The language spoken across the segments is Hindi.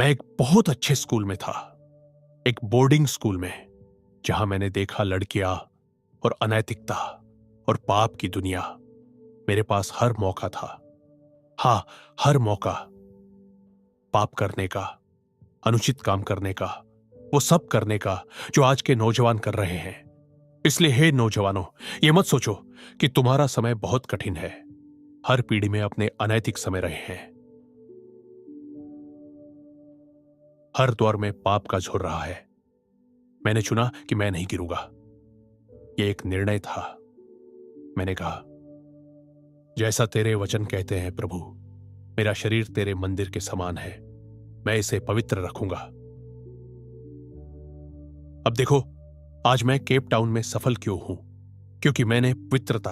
मैं एक बहुत अच्छे स्कूल में था, एक बोर्डिंग स्कूल में, जहां मैंने देखा लड़कियां और अनैतिकता और पाप की दुनिया। मेरे पास हर मौका था, हां, हर मौका, पाप करने का, अनुचित काम करने का, वो सब करने का जो आज के नौजवान कर रहे हैं। इसलिए हे नौजवानों, ये मत सोचो कि तुम्हारा समय बहुत कठिन है। हर पीढ़ी में अपने अनैतिक समय रहे हैं। हर दौर में पाप का झुर रहा है। मैंने चुना कि मैं नहीं गिरूंगा। यह एक निर्णय था। मैंने कहा, जैसा तेरे वचन कहते हैं प्रभु, मेरा शरीर तेरे मंदिर के समान है, मैं इसे पवित्र रखूंगा। अब देखो, आज मैं केप टाउन में सफल क्यों हूं? क्योंकि मैंने पवित्रता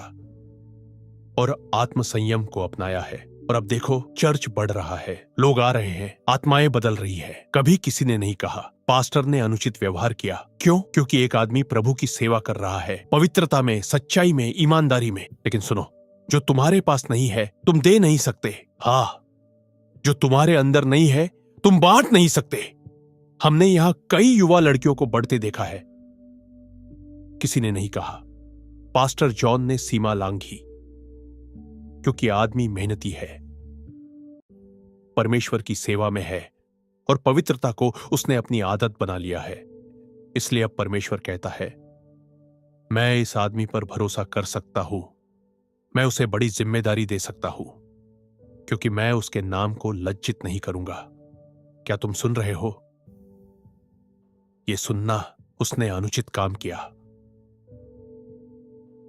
और आत्म संयम को अपनाया है। और अब देखो, चर्च बढ़ रहा है, लोग आ रहे हैं, आत्माएं बदल रही है। कभी किसी ने नहीं कहा पास्टर ने अनुचित व्यवहार किया। क्यों? क्योंकि एक आदमी प्रभु की सेवा कर रहा है, पवित्रता में, सच्चाई में, ईमानदारी में। लेकिन सुनो, जो तुम्हारे पास नहीं है तुम दे नहीं सकते। हां, जो तुम्हारे अंदर नहीं है तुम बांट नहीं सकते। हमने यहां कई युवा लड़कियों को बढ़ते देखा है। किसी ने नहीं कहा। पास्टर जॉन ने सीमा लांघी, क्योंकि आदमी मेहनती है, परमेश्वर की सेवा में है और पवित्रता को उसने अपनी आदत बना लिया है। इसलिए अब परमेश्वर कहता है, मैं इस आदमी पर भरोसा कर सकता हूं, मैं उसे बड़ी जिम्मेदारी दे सकता हूं, क्योंकि मैं उसके नाम को लज्जित नहीं करूंगा। क्या तुम सुन रहे हो? यह सुनना, उसने अनुचित काम किया।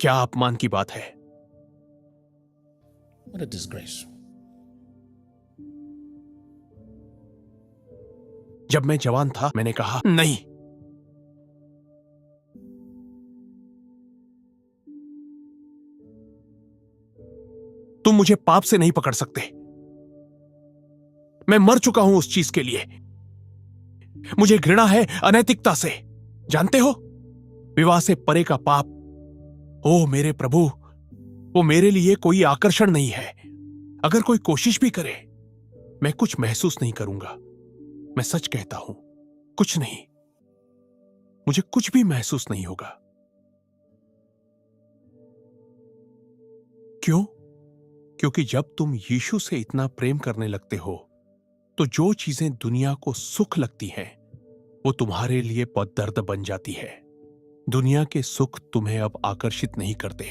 क्या अपमान की बात है? What a disgrace. जब मैं जवान था मैंने कहा नहीं, तुम मुझे पाप से नहीं पकड़ सकते। मैं मर चुका हूं उस चीज के लिए। मुझे घृणा है अनैतिकता से। जानते हो, विवाह से परे का पाप, ओ मेरे प्रभु, वो मेरे लिए कोई आकर्षण नहीं है। अगर कोई कोशिश भी करे, मैं कुछ महसूस नहीं करूंगा। मैं सच कहता हूं, कुछ नहीं, मुझे कुछ भी महसूस नहीं होगा। क्यों? क्योंकि जब तुम यीशु से इतना प्रेम करने लगते हो, तो जो चीजें दुनिया को सुख लगती हैं, वो तुम्हारे लिए बहुत दर्द बन जाती है। दुनिया के सुख तुम्हें अब आकर्षित नहीं करते,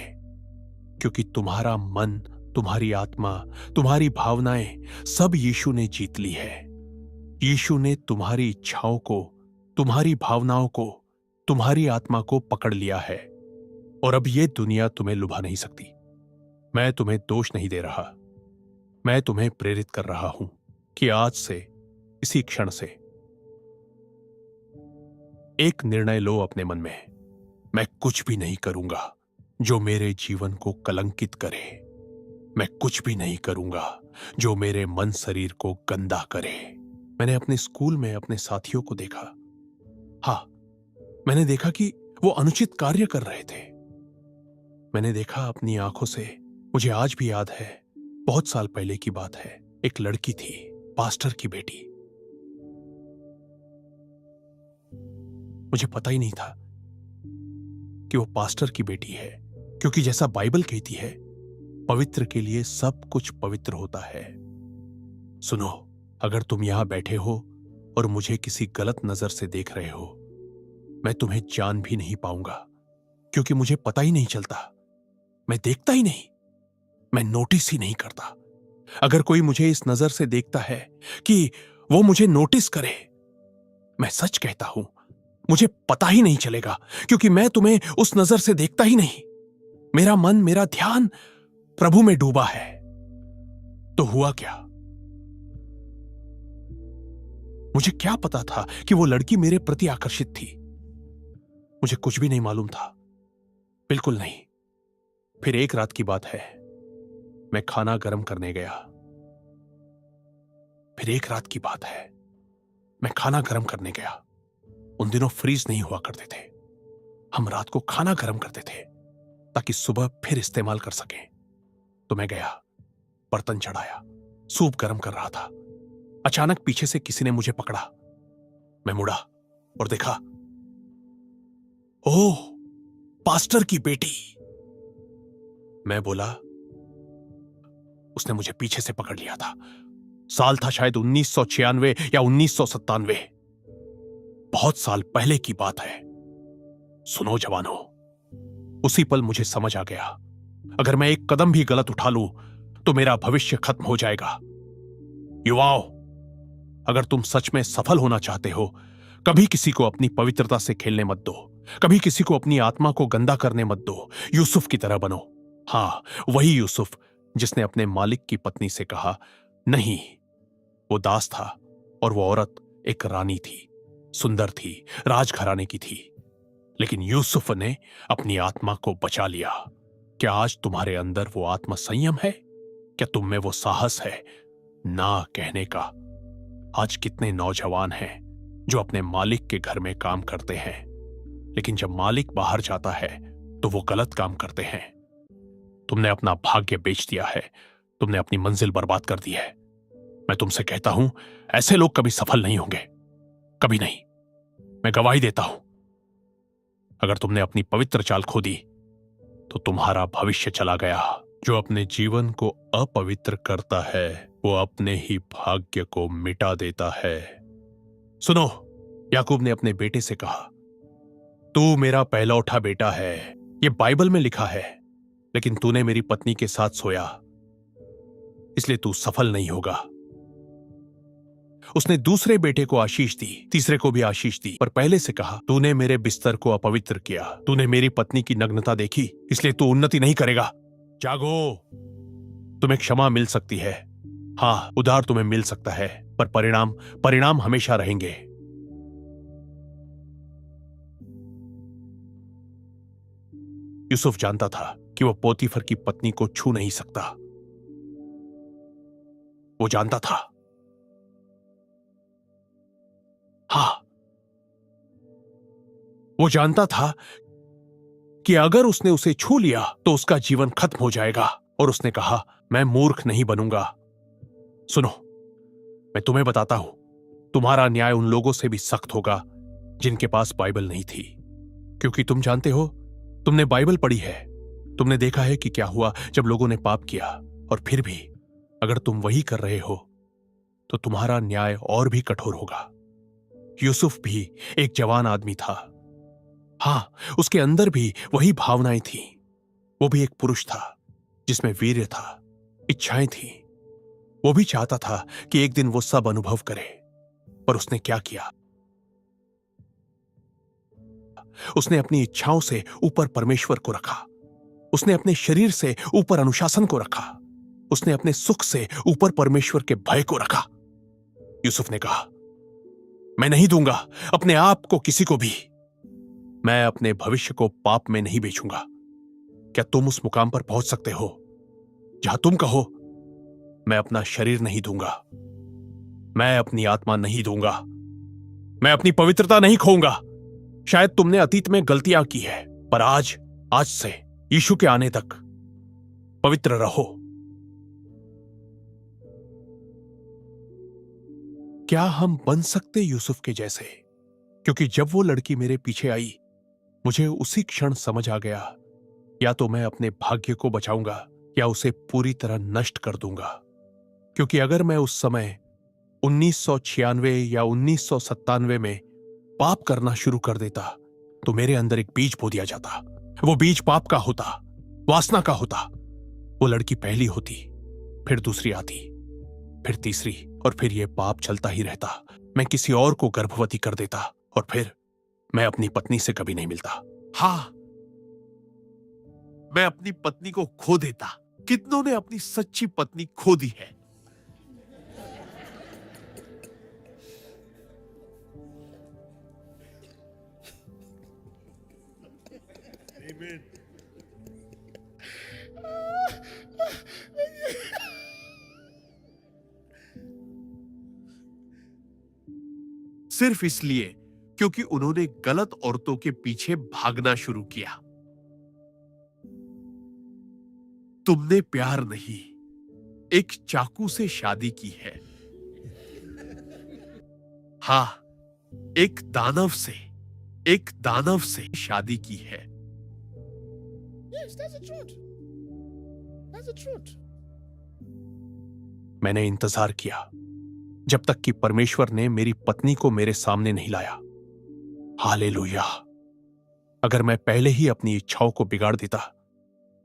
क्योंकि तुम्हारा मन, तुम्हारी आत्मा, तुम्हारी भावनाएं सब यीशु ने जीत ली है। यीशु ने तुम्हारी इच्छाओं को, तुम्हारी भावनाओं को, तुम्हारी आत्मा को पकड़ लिया है। और अब यह दुनिया तुम्हें लुभा नहीं सकती। मैं तुम्हें दोष नहीं दे रहा, मैं तुम्हें प्रेरित कर रहा हूं कि आज से, इसी क्षण से एक निर्णय लो अपने मन में। मैं कुछ भी नहीं करूंगा जो मेरे जीवन को कलंकित करे। मैं कुछ भी नहीं करूंगा जो मेरे मन शरीर को गंदा करे। मैंने अपने स्कूल में अपने साथियों को देखा। हां, मैंने देखा कि वो अनुचित कार्य कर रहे थे। मैंने देखा अपनी आंखों से। मुझे आज भी याद है, बहुत साल पहले की बात है। एक लड़की थी, पास्टर की बेटी। मुझे पता ही नहीं था कि वो पास्टर की बेटी है, क्योंकि जैसा बाइबल कहती है, पवित्र के लिए सब कुछ पवित्र होता है। सुनो, अगर तुम यहां बैठे हो और मुझे किसी गलत नजर से देख रहे हो, मैं तुम्हें जान भी नहीं पाऊंगा, क्योंकि मुझे पता ही नहीं चलता। मैं देखता ही नहीं, मैं नोटिस ही नहीं करता। अगर कोई मुझे इस नजर से देखता है कि वो मुझे नोटिस करे, मैं सच कहता हूं, मुझे पता ही नहीं चलेगा, क्योंकि मैं तुम्हें उस नजर से देखता ही नहीं। मेरा मन, मेरा ध्यान प्रभु में डूबा है। तो हुआ क्या? मुझे क्या पता था कि वो लड़की मेरे प्रति आकर्षित थी? मुझे कुछ भी नहीं मालूम था, बिल्कुल नहीं। फिर एक रात की बात है, मैं खाना गर्म करने गया। फिर एक रात की बात है, मैं खाना गर्म करने गया। उन दिनों फ्रीज नहीं हुआ करते थे। हम रात को खाना गर्म करते थे ताकि सुबह फिर इस्तेमाल कर सकें। तो मैं गया, बर्तन चढ़ाया, सूप गर्म कर रहा था। अचानक पीछे से किसी ने मुझे पकड़ा। मैं मुड़ा और देखा, ओह, पास्टर की बेटी। मैं बोला, उसने मुझे पीछे से पकड़ लिया था। साल था शायद 1996 या 1997। बहुत साल पहले की बात है। सुनो जवानों, उसी पल मुझे समझ आ गया, अगर मैं एक कदम भी गलत उठा लूं तो मेरा भविष्य खत्म हो जाएगा। युवाओं, अगर तुम सच में सफल होना चाहते हो, कभी किसी को अपनी पवित्रता से खेलने मत दो, कभी किसी को अपनी आत्मा को गंदा करने मत दो। यूसुफ की तरह बनो। हां, वही यूसुफ जिसने अपने मालिक की पत्नी से कहा, नहीं, वो दास था और वो औरत एक रानी थी, सुंदर थी, राजघराने की थी। लेकिन यूसुफ ने अपनी आत्मा को बचा लिया। क्या आज तुम्हारे अंदर वो आत्म संयम है? क्या तुम में वो साहस है ना कहने का? आज कितने नौजवान हैं जो अपने मालिक के घर में काम करते हैं, लेकिन जब मालिक बाहर जाता है तो वो गलत काम करते हैं। तुमने अपना भाग्य बेच दिया है, तुमने अपनी मंजिल बर्बाद कर दी है। मैं तुमसे कहता हूं, ऐसे लोग कभी सफल नहीं होंगे, कभी नहीं। मैं गवाही देता हूं, अगर तुमने अपनी पवित्र चाल खो दी तो तुम्हारा भविष्य चला गया। जो अपने जीवन को अपवित्र करता है वो अपने ही भाग्य को मिटा देता है। सुनो, याकूब ने अपने बेटे से कहा, तू मेरा पहलौठा बेटा है, ये बाइबल में लिखा है, लेकिन तूने मेरी पत्नी के साथ सोया, इसलिए तू सफल नहीं होगा। उसने दूसरे बेटे को आशीष दी, तीसरे को भी आशीष दी, पर पहले से कहा, तूने मेरे बिस्तर को अपवित्र किया, तूने मेरी पत्नी की नग्नता देखी, इसलिए तू उन्नति नहीं करेगा। जागो, तुम्हें क्षमा मिल सकती है, हां, उधार तुम्हें मिल सकता है, पर परिणाम हमेशा रहेंगे। यूसुफ जानता था कि वो पोतीफर की पत्नी को छू नहीं सकता। वो जानता था, हां, वो जानता था कि अगर उसने उसे छू लिया तो उसका जीवन खत्म हो जाएगा, और उसने कहा, मैं मूर्ख नहीं बनूंगा। सुनो, मैं तुम्हें बताता हूं, तुम्हारा न्याय उन लोगों से भी सख्त होगा जिनके पास बाइबल नहीं थी, क्योंकि तुम जानते हो, तुमने बाइबल पढ़ी है, तुमने देखा है कि क्या हुआ जब लोगों ने पाप किया, और फिर भी अगर तुम वही कर रहे हो तो तुम्हारा न्याय और भी कठोर होगा। यूसुफ भी एक जवान आदमी था, हां, उसके अंदर भी वही भावनाएं थीं। वो भी एक पुरुष था जिसमें वीर्य था, इच्छाएं थीं। वो भी चाहता था कि एक दिन वो सब अनुभव करे, पर उसने क्या किया? उसने अपनी इच्छाओं से ऊपर परमेश्वर को रखा, उसने अपने शरीर से ऊपर अनुशासन को रखा, उसने अपने सुख से ऊपर परमेश्वर के भय को रखा। यूसुफ ने कहा, मैं नहीं दूंगा अपने आप को किसी को भी, मैं अपने भविष्य को पाप में नहीं बेचूंगा। क्या तुम उस मुकाम पर पहुंच सकते हो जहां तुम कहो, मैं अपना शरीर नहीं दूंगा, मैं अपनी आत्मा नहीं दूंगा, मैं अपनी पवित्रता नहीं खोऊंगा? शायद तुमने अतीत में गलतियां की है, पर आज से यीशु के आने तक पवित्र रहो। क्या हम बन सकते यूसुफ के जैसे? क्योंकि जब वो लड़की मेरे पीछे आई, मुझे उसी क्षण समझ आ गया, या तो मैं अपने भाग्य को बचाऊंगा या उसे पूरी तरह नष्ट कर दूंगा। क्योंकि अगर मैं उस समय 1996 या 1997 में पाप करना शुरू कर देता तो मेरे अंदर एक बीज बो दिया जाता। वो बीज पाप का होता, वासना का होता। वो लड़की पहली होती, फिर दूसरी आती, फिर तीसरी, और फिर ये पाप चलता ही रहता। मैं किसी और को गर्भवती कर देता, और फिर मैं अपनी पत्नी से कभी नहीं मिलता। हां, मैं अपनी पत्नी को खो देता। कितनों ने अपनी सच्ची पत्नी खो दी है? सिर्फ इसलिए क्योंकि उन्होंने गलत औरतों के पीछे भागना शुरू किया। तुमने प्यार नहीं, एक चाकू से शादी की है। हाँ, एक दानव से शादी की है। Yes, that's the truth. That's the truth. मैंने इंतजार किया जब तक कि परमेश्वर ने मेरी पत्नी को मेरे सामने नहीं लाया। हालेलुया। अगर मैं पहले ही अपनी इच्छाओं को बिगाड़ देता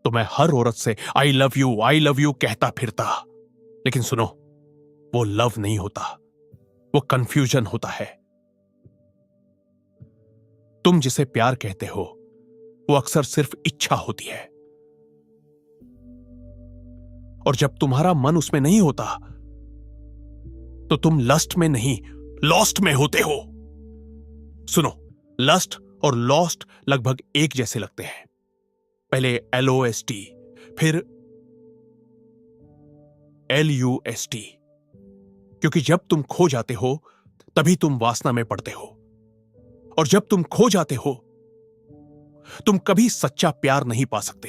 तो मैं हर औरत से आई लव यू कहता फिरता। लेकिन सुनो, वो लव नहीं होता, वो कंफ्यूजन होता है। तुम जिसे प्यार कहते हो वो अक्सर सिर्फ इच्छा होती है, और जब तुम्हारा मन उसमें नहीं होता तो तुम लस्ट में नहीं, लॉस्ट में होते हो। सुनो, लस्ट और लॉस्ट लगभग एक जैसे लगते हैं। पहले LOST, फिर LUST, क्योंकि जब तुम खो जाते हो तभी तुम वासना में पड़ते हो, और जब तुम खो जाते हो तुम कभी सच्चा प्यार नहीं पा सकते।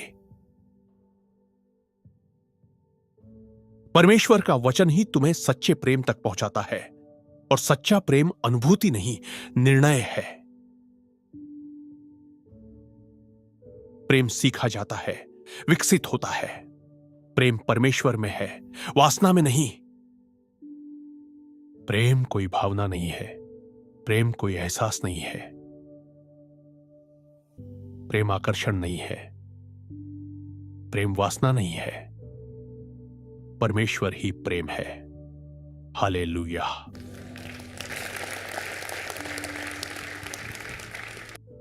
परमेश्वर का वचन ही तुम्हें सच्चे प्रेम तक पहुंचाता है, और सच्चा प्रेम अनुभूति नहीं, निर्णय है। प्रेम सीखा जाता है, विकसित होता है। प्रेम परमेश्वर में है, वासना में नहीं। प्रेम कोई भावना नहीं है, प्रेम कोई एहसास नहीं है, प्रेम आकर्षण नहीं है, प्रेम वासना नहीं है। परमेश्वर ही प्रेम है। हालेलुया।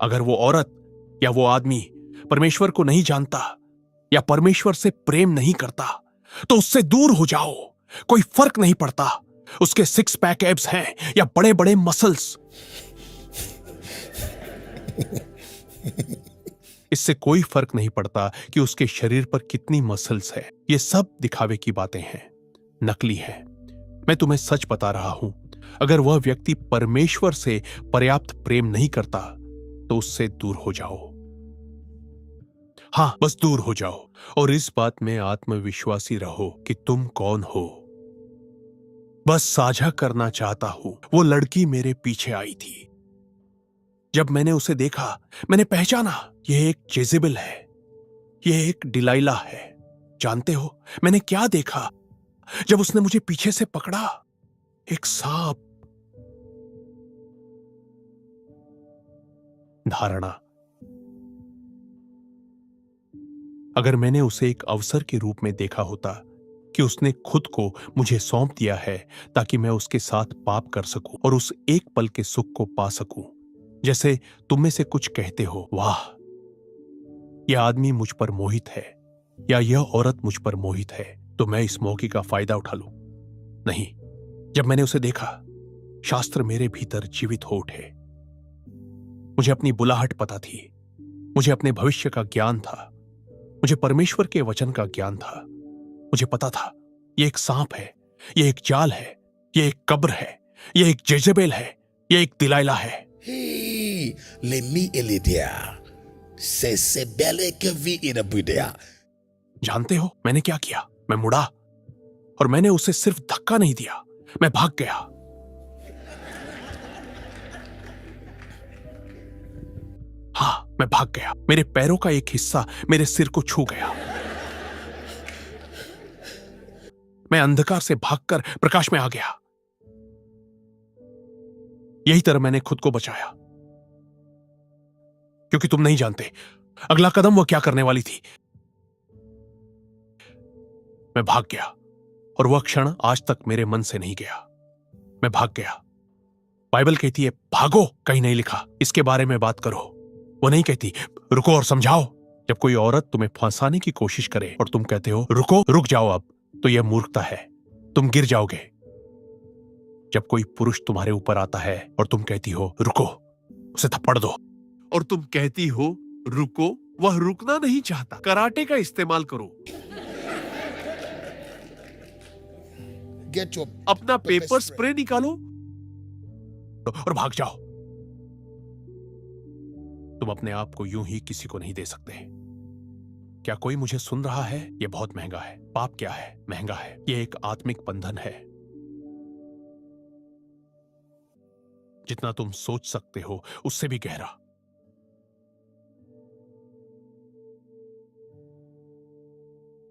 अगर वो औरत या वो आदमी परमेश्वर को नहीं जानता या परमेश्वर से प्रेम नहीं करता तो उससे दूर हो जाओ। कोई फर्क नहीं पड़ता उसके 6 पैक एब्स हैं या बड़े बड़े मसल्स। इससे कोई फर्क नहीं पड़ता कि उसके शरीर पर कितनी मसल्स है। ये सब दिखावे की बातें हैं, नकली है। मैं तुम्हें सच बता रहा हूं, अगर वह व्यक्ति परमेश्वर से पर्याप्त प्रेम नहीं करता तो उससे दूर हो जाओ। हां, बस दूर हो जाओ, और इस बात में आत्मविश्वासी रहो कि तुम कौन हो। बस साझा करना चाहता हूं, वो लड़की मेरे पीछे आई थी। जब मैंने उसे देखा मैंने पहचाना, यह एक जेजेबेल है, यह एक डिलाइला है। जानते हो मैंने क्या देखा जब उसने मुझे पीछे से पकड़ा? एक सांप। धारणा, अगर मैंने उसे एक अवसर के रूप में देखा होता कि उसने खुद को मुझे सौंप दिया है ताकि मैं उसके साथ पाप कर सकूं और उस एक पल के सुख को पा सकूं, जैसे तुम में से कुछ कहते हो, वाह, यह आदमी मुझ पर मोहित है या यह औरत मुझ पर मोहित है, तो मैं इस मौके का फायदा उठा लूं। नहीं, जब मैंने उसे देखा शास्त्र मेरे भीतर जीवित हो उठे। मुझे अपनी बुलाहट पता थी, मुझे अपने भविष्य का ज्ञान था, मुझे परमेश्वर के वचन का ज्ञान था। मुझे पता था यह एक सांप है, यह एक जाल है, यह एक कब्र है, यह एक जेजेबेल है, यह एक दिलाइला है। Hey, lemi elidia. Se bele que vi in a budea. जानते हो मैंने क्या किया? मैं मुड़ा और मैंने उसे सिर्फ धक्का नहीं दिया, मैं भाग गया। हाँ, मैं भाग गया। मेरे पैरों का एक हिस्सा मेरे सिर को छू गया। मैं अंधकार से भागकर प्रकाश में आ गया। यही तरह मैंने खुद को बचाया, क्योंकि तुम नहीं जानते अगला कदम वो क्या करने वाली थी। मैं भाग गया और वह क्षण आज तक मेरे मन से नहीं गया। मैं भाग गया। बाइबल कहती है भागो, कहीं नहीं लिखा इसके बारे में बात करो। वो नहीं कहती रुको और समझाओ। जब कोई औरत तुम्हें फंसाने की कोशिश करे और तुम कहते हो रुको, रुक जाओ अब, तो यह मूर्खता है, तुम गिर जाओगे। जब कोई पुरुष तुम्हारे ऊपर आता है और तुम कहती हो रुको, उसे थप्पड़ दो, और तुम कहती हो रुको, वह रुकना नहीं चाहता, कराटे का इस्तेमाल करो। Get your अपना पेपर स्प्रे निकालो और भाग जाओ। तुम अपने आप को यूं ही किसी को नहीं दे सकते। क्या कोई मुझे सुन रहा है? यह बहुत महंगा है। पाप क्या है? महंगा है। यह एक आत्मिक बंधन है। जितना तुम सोच सकते हो उससे भी गहरा।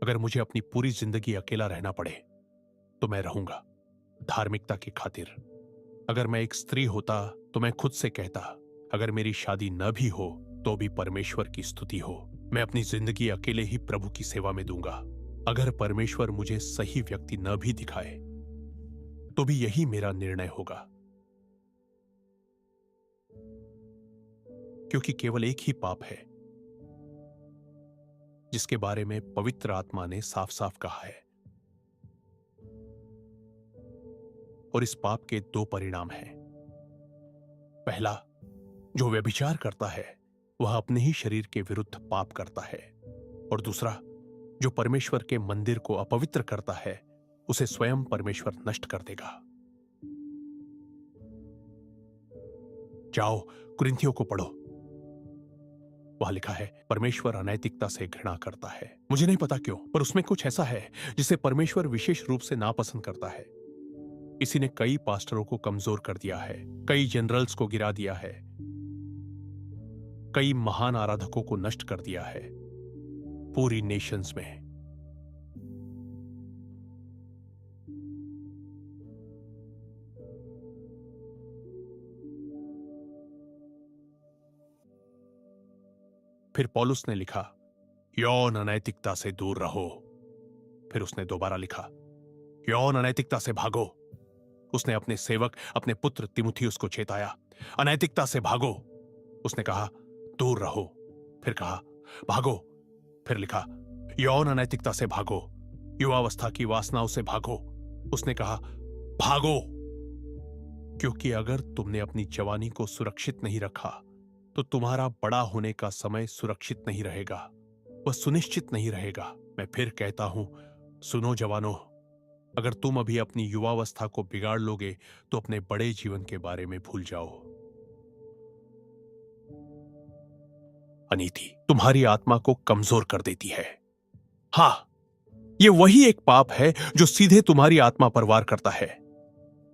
अगर मुझे अपनी पूरी जिंदगी अकेला रहना पड़े तो मैं रहूंगा, धार्मिकता की खातिर। अगर मैं एक स्त्री होता तो मैं खुद से कहता, अगर मेरी शादी न भी हो तो भी परमेश्वर की स्तुति हो, मैं अपनी जिंदगी अकेले ही प्रभु की सेवा में दूंगा। अगर परमेश्वर मुझे सही व्यक्ति न भी दिखाए तो भी यही मेरा निर्णय होगा, क्योंकि केवल एक ही पाप है जिसके बारे में पवित्र आत्मा ने साफ साफ कहा है, और इस पाप के दो परिणाम हैं। पहला, जो व्यभिचार करता है वह अपने ही शरीर के विरुद्ध पाप करता है, और दूसरा, जो परमेश्वर के मंदिर को अपवित्र करता है उसे स्वयं परमेश्वर नष्ट कर देगा। जाओ कुरिन्थियों को पढ़ो, वहां लिखा है परमेश्वर अनैतिकता से घृणा करता है। मुझे नहीं पता क्यों, पर उसमें कुछ ऐसा है जिसे परमेश्वर विशेष रूप से नापसंद करता है। इसी ने कई पास्टरों को कमजोर कर दिया है, कई जनरल्स को गिरा दिया है, कई महान आराधकों को नष्ट कर दिया है पूरी नेशंस में। फिर पौलुस ने लिखा, यौन अनैतिकता से दूर रहो। फिर उसने दोबारा लिखा, यौन अनैतिकता से भागो। उसने अपने सेवक, अपने पुत्र तिमुथियुस को चेताया, अनैतिकता से भागो। उसने कहा, दूर रहो। फिर कहा, भागो। फिर लिखा, यौन अनैतिकता से भागो, युवावस्था की वासनाओं से भागो। उसने कहा, भागो, क्योंकि अगर तुमने अपनी जवानी को सुरक्षित नहीं रखा तो तुम्हारा बड़ा होने का समय सुरक्षित नहीं रहेगा, वह सुनिश्चित नहीं रहेगा। मैं फिर कहता हूं, सुनो जवानों, अगर तुम अभी अपनी युवावस्था को बिगाड़ लोगे तो अपने बड़े जीवन के बारे में भूल जाओ। अनीति तुम्हारी आत्मा को कमजोर कर देती है। हां, यह वही एक पाप है जो सीधे तुम्हारी आत्मा पर वार करता है।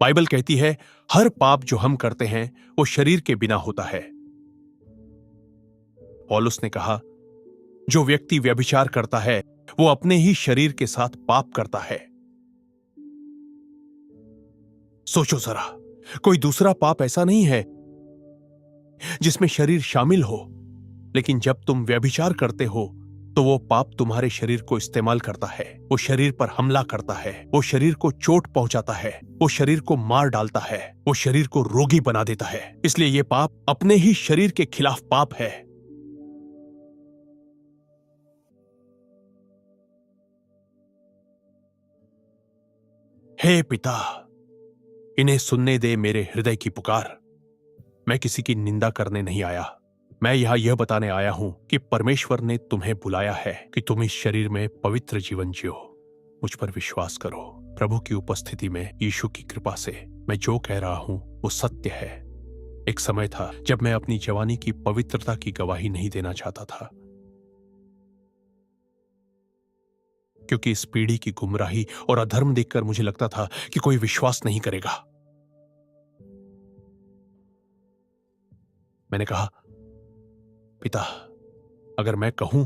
बाइबल कहती है, हर पाप जो हम करते हैं वो शरीर के बिना होता है। पौलुस ने कहा, जो व्यक्ति व्यभिचार करता है वो अपने ही शरीर के साथ पाप करता है। सोचो जरा, कोई दूसरा पाप ऐसा नहीं है जिसमें शरीर शामिल हो, लेकिन जब तुम व्यभिचार करते हो तो वो पाप तुम्हारे शरीर को इस्तेमाल करता है, वो शरीर पर हमला करता है, वो शरीर को चोट पहुंचाता है, वो शरीर को मार डालता है, वो शरीर को रोगी बना देता है। इसलिए ये पाप अपने ही शरीर के खिलाफ पाप है। हे पिता, इन्हें सुनने दे मेरे हृदय की पुकार। मैं किसी की निंदा करने नहीं आया, मैं यहां यह बताने आया हूं कि परमेश्वर ने तुम्हें बुलाया है कि तुम इस शरीर में पवित्र जीवन जियो। मुझ पर विश्वास करो। प्रभु की उपस्थिति में यीशु की कृपा से मैं जो कह रहा हूं वो सत्य है। एक समय था जब मैं अपनी जवानी की पवित्रता की गवाही नहीं देना चाहता था, क्योंकि इस पीढ़ी की गुमराही और अधर्म देखकर मुझे लगता था कि कोई विश्वास नहीं करेगा। मैंने कहा, पिता, अगर मैं कहूं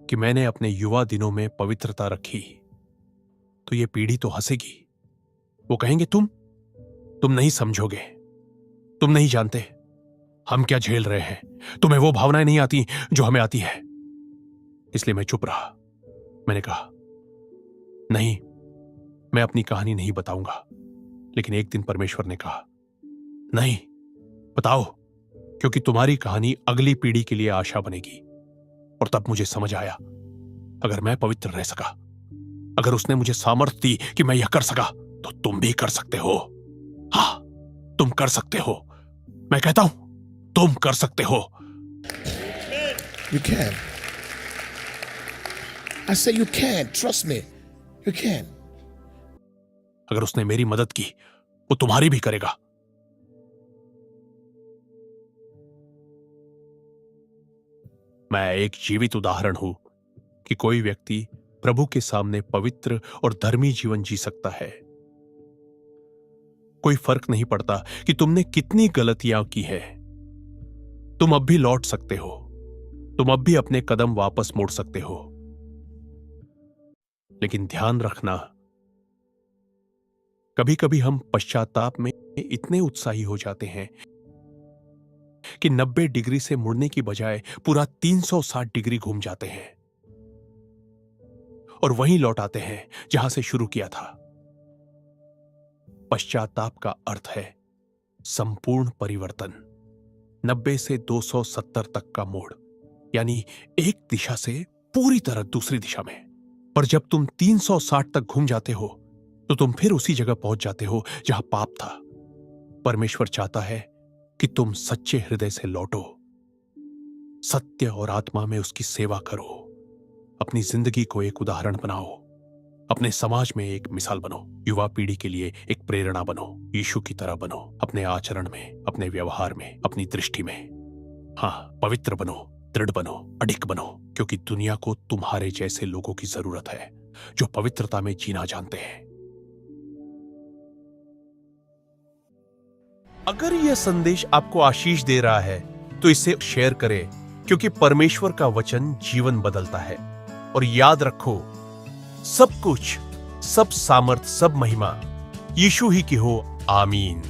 कि मैंने अपने युवा दिनों में पवित्रता रखी तो यह पीढ़ी तो हंसेगी। वो कहेंगे, तुम नहीं समझोगे, तुम नहीं जानते हम क्या झेल रहे हैं, तुम्हें वो भावनाएं नहीं आती जो हमें आती है। इसलिए मैं चुप रहा। मैंने कहा, नहीं, मैं अपनी कहानी नहीं बताऊंगा। लेकिन एक दिन परमेश्वर ने कहा, नहीं, बताओ, क्योंकि तुम्हारी कहानी अगली पीढ़ी के लिए आशा बनेगी। और तब मुझे समझ आया, अगर मैं पवित्र रह सका, अगर उसने मुझे सामर्थ्य दी कि मैं यह कर सका, तो तुम भी कर सकते हो। हां, तुम कर सकते हो। मैं कहता हूं, तुम कर सकते हो। You can. I say you can. Trust me. You can. अगर उसने मेरी मदद की, वो तुम्हारी भी करेगा। मैं एक जीवित उदाहरण हूं कि कोई व्यक्ति प्रभु के सामने पवित्र और धर्मी जीवन जी सकता है। कोई फर्क नहीं पड़ता कि तुमने कितनी गलतियां की है। तुम अब भी लौट सकते हो, तुम अब भी अपने कदम वापस मोड़ सकते हो। लेकिन ध्यान रखना, कभी कभी हम पश्चाताप में इतने उत्साही हो जाते हैं कि 90 डिग्री से मुड़ने की बजाय पूरा 360 डिग्री घूम जाते हैं और वहीं लौट आते हैं जहां से शुरू किया था। पश्चाताप का अर्थ है संपूर्ण परिवर्तन। 90 से 270 तक का मोड़, यानी एक दिशा से पूरी तरह दूसरी दिशा में। पर जब तुम 360 तक घूम जाते हो तो तुम फिर उसी जगह पहुंच जाते हो जहां पाप था। परमेश्वर चाहता है कि तुम सच्चे हृदय से लौटो, सत्य और आत्मा में उसकी सेवा करो, अपनी जिंदगी को एक उदाहरण बनाओ, अपने समाज में एक मिसाल बनो, युवा पीढ़ी के लिए एक प्रेरणा बनो, यीशु की तरह बनो, अपने आचरण में, अपने व्यवहार में, अपनी दृष्टि में। हाँ, पवित्र बनो, दृढ़ बनो, अडिग बनो, क्योंकि दुनिया को तुम्हारे जैसे लोगों की जरूरत है जो पवित्रता में जीना जानते हैं। अगर यह संदेश आपको आशीष दे रहा है तो इसे शेयर करें, क्योंकि परमेश्वर का वचन जीवन बदलता है। और याद रखो, सब कुछ, सब सामर्थ, सब महिमा यीशु ही की हो। आमीन।